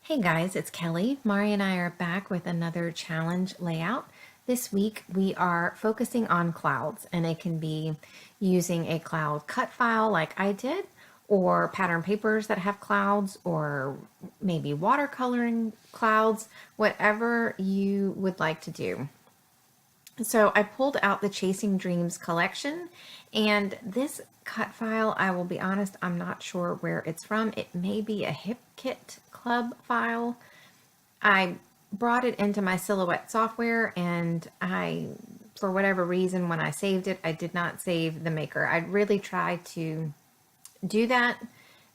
Hey guys, it's Kelly. Mari and I are back with another challenge layout. This week we are focusing on clouds, and it can be using a cloud cut file like I did, or pattern papers that have clouds, or maybe watercoloring clouds, whatever you would like to do. So I pulled out the Chasing Dreams collection, and this cut file, I will be honest, I'm not sure where it's from. It may be a Hip Kit Club file. I brought it into my Silhouette software, and for whatever reason, when I saved it, I did not save the maker. I really try to do that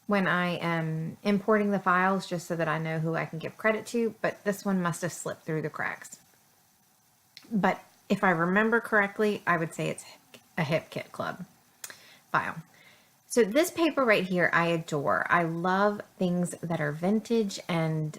when I am importing the files just so that I know who I can give credit to, but this one must have slipped through the cracks. But if I remember correctly, I would say it's a Hip Kit Club file. So this paper right here, I adore. I love things that are vintage and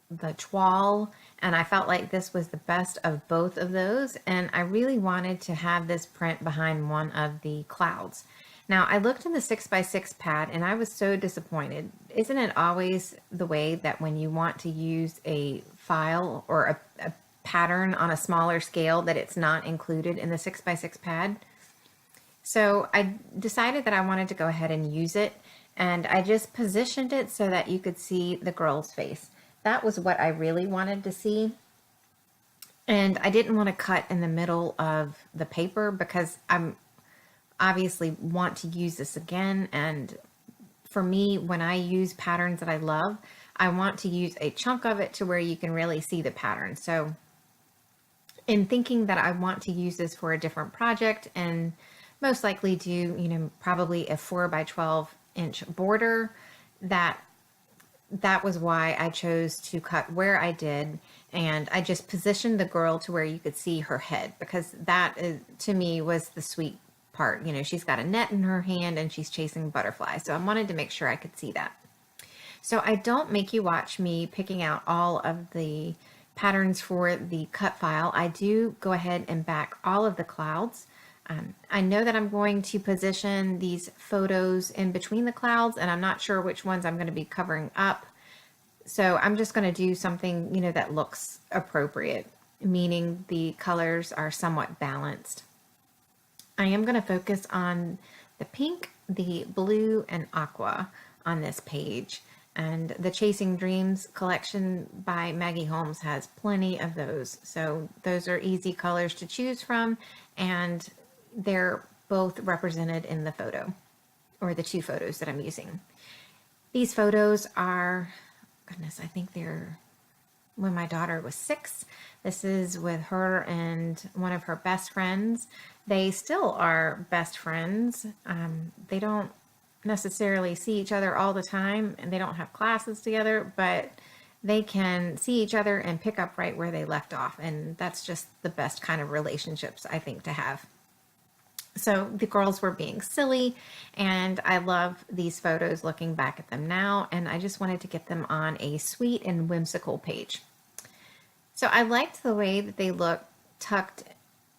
the toile, and I felt like this was the best of both of those, and I really wanted to have this print behind one of the clouds. Now, I looked in the 6x6 pad and I was so disappointed. Isn't it always the way that when you want to use a file or a pattern on a smaller scale that it's not included in the 6x6 pad? So I decided that I wanted to go ahead and use it, and I just positioned it so that you could see the girl's face. That was what I really wanted to see. And I didn't want to cut in the middle of the paper because I'm obviously want to use this again. And for me, when I use patterns that I love, I want to use a chunk of it to where you can really see the pattern. So in thinking that I want to use this for a different project and most likely do, probably a 4x12-inch border, that was why I chose to cut where I did, and I just positioned the girl to where you could see her head, because that is, to me, was the sweet part. She's got a net in her hand and she's chasing butterflies, so I wanted to make sure I could see that. So I don't make you watch me picking out all of the patterns for the cut file. I do go ahead and back all of the clouds. I know that I'm going to position these photos in between the clouds, and I'm not sure which ones I'm going to be covering up. So I'm just going to do something, that looks appropriate, meaning the colors are somewhat balanced. I am going to focus on the pink, the blue, and aqua on this page. And the Chasing Dreams collection by Maggie Holmes has plenty of those. So those are easy colors to choose from, and they're both represented in the photo, or the two photos that I'm using. These photos are, goodness, I think they're when my daughter was 6. This is with her and one of her best friends. They still are best friends. They don't necessarily see each other all the time, and they don't have classes together, but they can see each other and pick up right where they left off. And that's just the best kind of relationships, I think, to have. So the girls were being silly, and I love these photos looking back at them now, and I just wanted to get them on a sweet and whimsical page. So I liked the way that they look tucked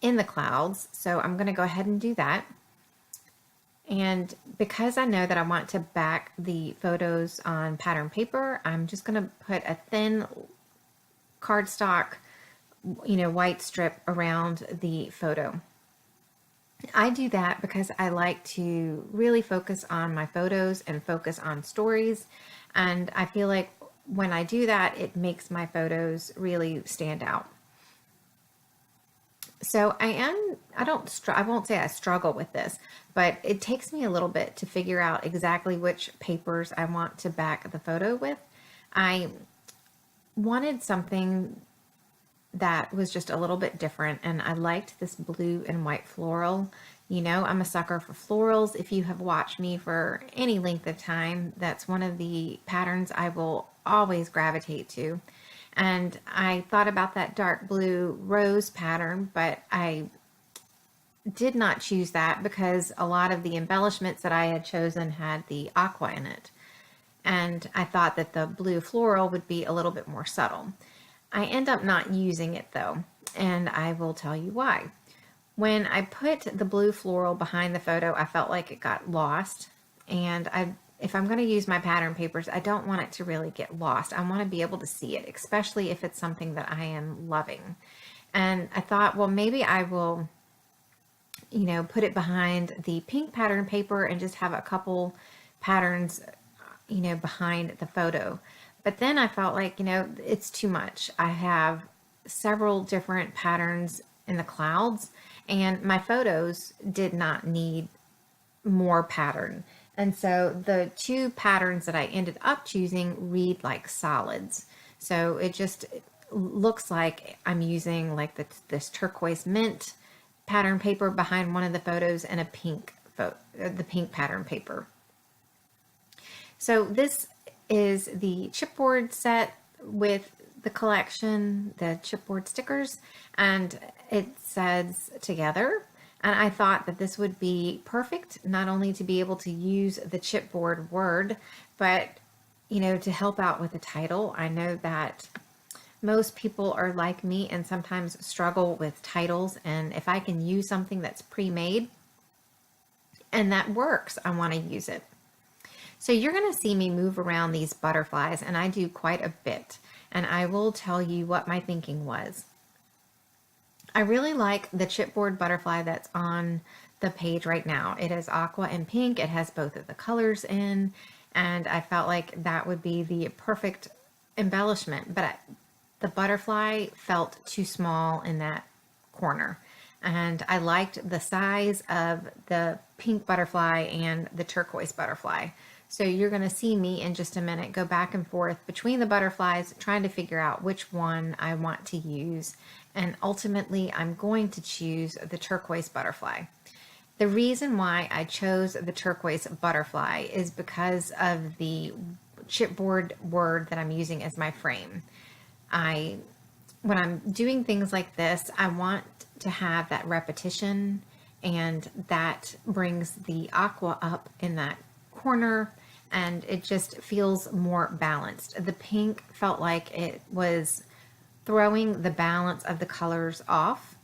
in the clouds, so I'm going to go ahead and do that. And because I know that I want to back the photos on pattern paper, I'm just going to put a thin cardstock, white strip around the photo. I do that because I like to really focus on my photos and focus on stories. And I feel like when I do that, it makes my photos really stand out. So I won't say I struggle with this, but it takes me a little bit to figure out exactly which papers I want to back the photo with. I wanted something that was just a little bit different, and I liked this blue and white floral. I'm a sucker for florals. If you have watched me for any length of time, that's one of the patterns I will always gravitate to. And I thought about that dark blue rose pattern, but I did not choose that because a lot of the embellishments that I had chosen had the aqua in it. And I thought that the blue floral would be a little bit more subtle. I end up not using it though, and I will tell you why. When I put the blue floral behind the photo, I felt like it got lost, and I if I'm going to use my pattern papers, I don't want it to really get lost. I want to be able to see it, especially if it's something that I am loving. And I thought, well, maybe I will, put it behind the pink pattern paper and just have a couple patterns, behind the photo. But then I felt like, it's too much. I have several different patterns in the clouds, and my photos did not need more pattern. And so the two patterns that I ended up choosing read like solids. So it just looks like I'm using like this turquoise mint pattern paper behind one of the photos and a the pink pattern paper. So this is the chipboard set with the collection, the chipboard stickers, and it says together. And I thought that this would be perfect, not only to be able to use the chipboard word, but, to help out with the title. I know that most people are like me and sometimes struggle with titles. And if I can use something that's pre-made and that works, I want to use it. So you're going to see me move around these butterflies, and I do quite a bit. And I will tell you what my thinking was. I really like the chipboard butterfly that's on the page right now. It is aqua and pink. It has both of the colors in, and I felt like that would be the perfect embellishment. But the butterfly felt too small in that corner. And I liked the size of the pink butterfly and the turquoise butterfly. So you're going to see me in just a minute go back and forth between the butterflies, trying to figure out which one I want to use. And ultimately, I'm going to choose the turquoise butterfly. The reason why I chose the turquoise butterfly is because of the chipboard word that I'm using as my frame. When I'm doing things like this, I want to have that repetition, and that brings the aqua up in that corner, and it just feels more balanced. The pink felt like it was throwing the balance of the colors off.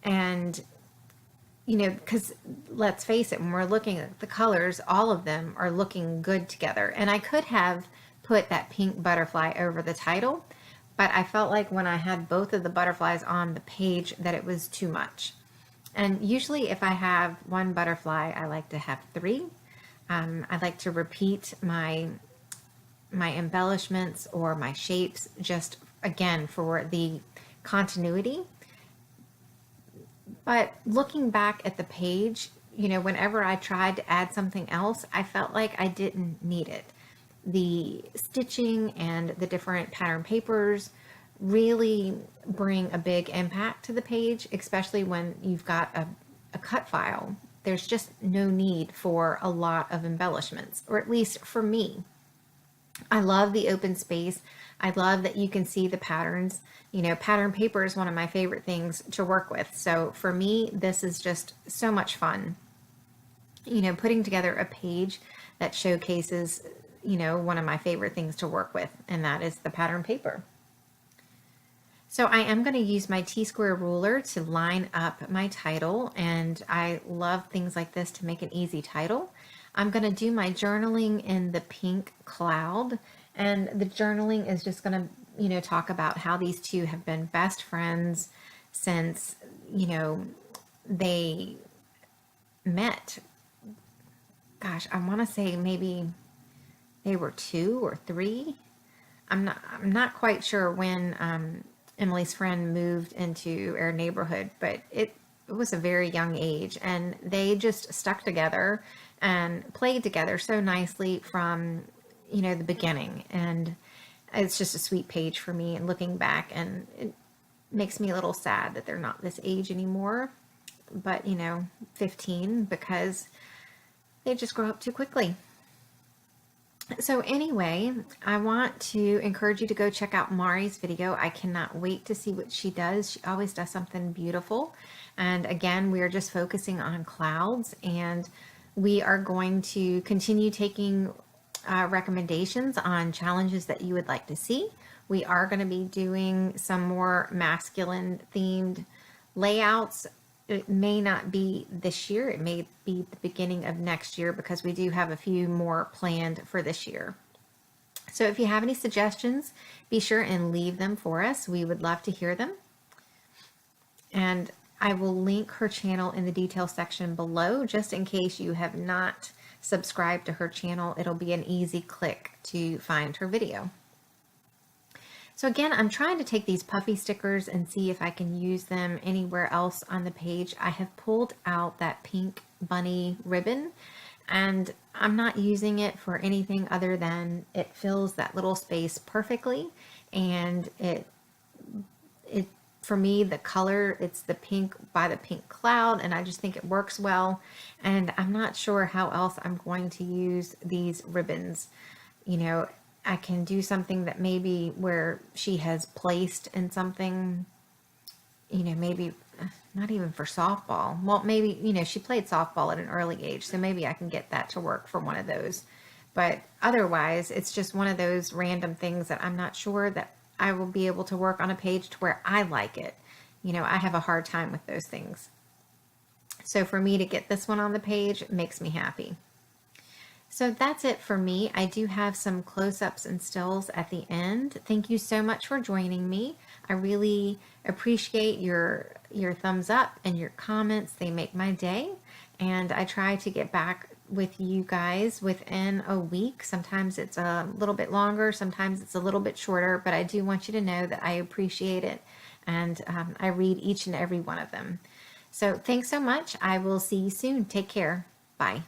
And, because let's face it, when we're looking at the colors, all of them are looking good together. And I could have put that pink butterfly over the title, but I felt like when I had both of the butterflies on the page that it was too much. And usually if I have one butterfly, I like to have three. I like to repeat my embellishments or my shapes, just again for the continuity. But looking back at the page, whenever I tried to add something else, I felt like I didn't need it. The stitching and the different pattern papers really bring a big impact to the page, especially when you've got a cut file. There's just no need for a lot of embellishments, or at least for me. I love the open space. I love that you can see the patterns. Pattern paper is one of my favorite things to work with. So for me, this is just so much fun. Putting together a page that showcases, one of my favorite things to work with, and that is the pattern paper. So I am going to use my T-square ruler to line up my title, and I love things like this to make an easy title. I'm going to do my journaling in the pink cloud, and the journaling is just going to, talk about how these two have been best friends since, they met. Gosh, I want to say maybe they were 2 or 3. I'm not quite sure when Emily's friend moved into our neighborhood, but it was a very young age, and they just stuck together and played together so nicely from, the beginning. And it's just a sweet page for me, and looking back, and it makes me a little sad that they're not this age anymore, but 15, because they just grow up too quickly. So anyway, I want to encourage you to go check out Mari's video. I cannot wait to see what she does. She always does something beautiful. And again, we are just focusing on clouds, and we are going to continue taking recommendations on challenges that you would like to see. We are going to be doing some more masculine themed layouts it may not be this year. It may be the beginning of next year because we do have a few more planned for this year. So if you have any suggestions, be sure and leave them for us. We would love to hear them. And I will link her channel in the details section below, just in case you have not subscribed to her channel. It'll be an easy click to find her video. So again, I'm trying to take these puffy stickers and see if I can use them anywhere else on the page. I have pulled out that pink bunny ribbon, and I'm not using it for anything other than it fills that little space perfectly, and it for me, the color, it's the pink by the pink cloud, and I just think it works well. And I'm not sure how else I'm going to use these ribbons. You know, I can do something that maybe where she has placed in something, you know, maybe not even for softball. Well, maybe, you know, she played softball at an early age, so maybe I can get that to work for one of those. But otherwise, it's just one of those random things that I'm not sure that I will be able to work on a page to where I like it. You know, I have a hard time with those things. So for me to get this one on the page makes me happy. So that's it for me. I do have some close-ups and stills at the end. Thank you so much for joining me. I really appreciate your thumbs up and your comments. They make my day. And I try to get back with you guys within a week. Sometimes it's a little bit longer, sometimes it's a little bit shorter, but I do want you to know that I appreciate it, and I read each and every one of them. So thanks so much. I will see you soon. Take care. Bye.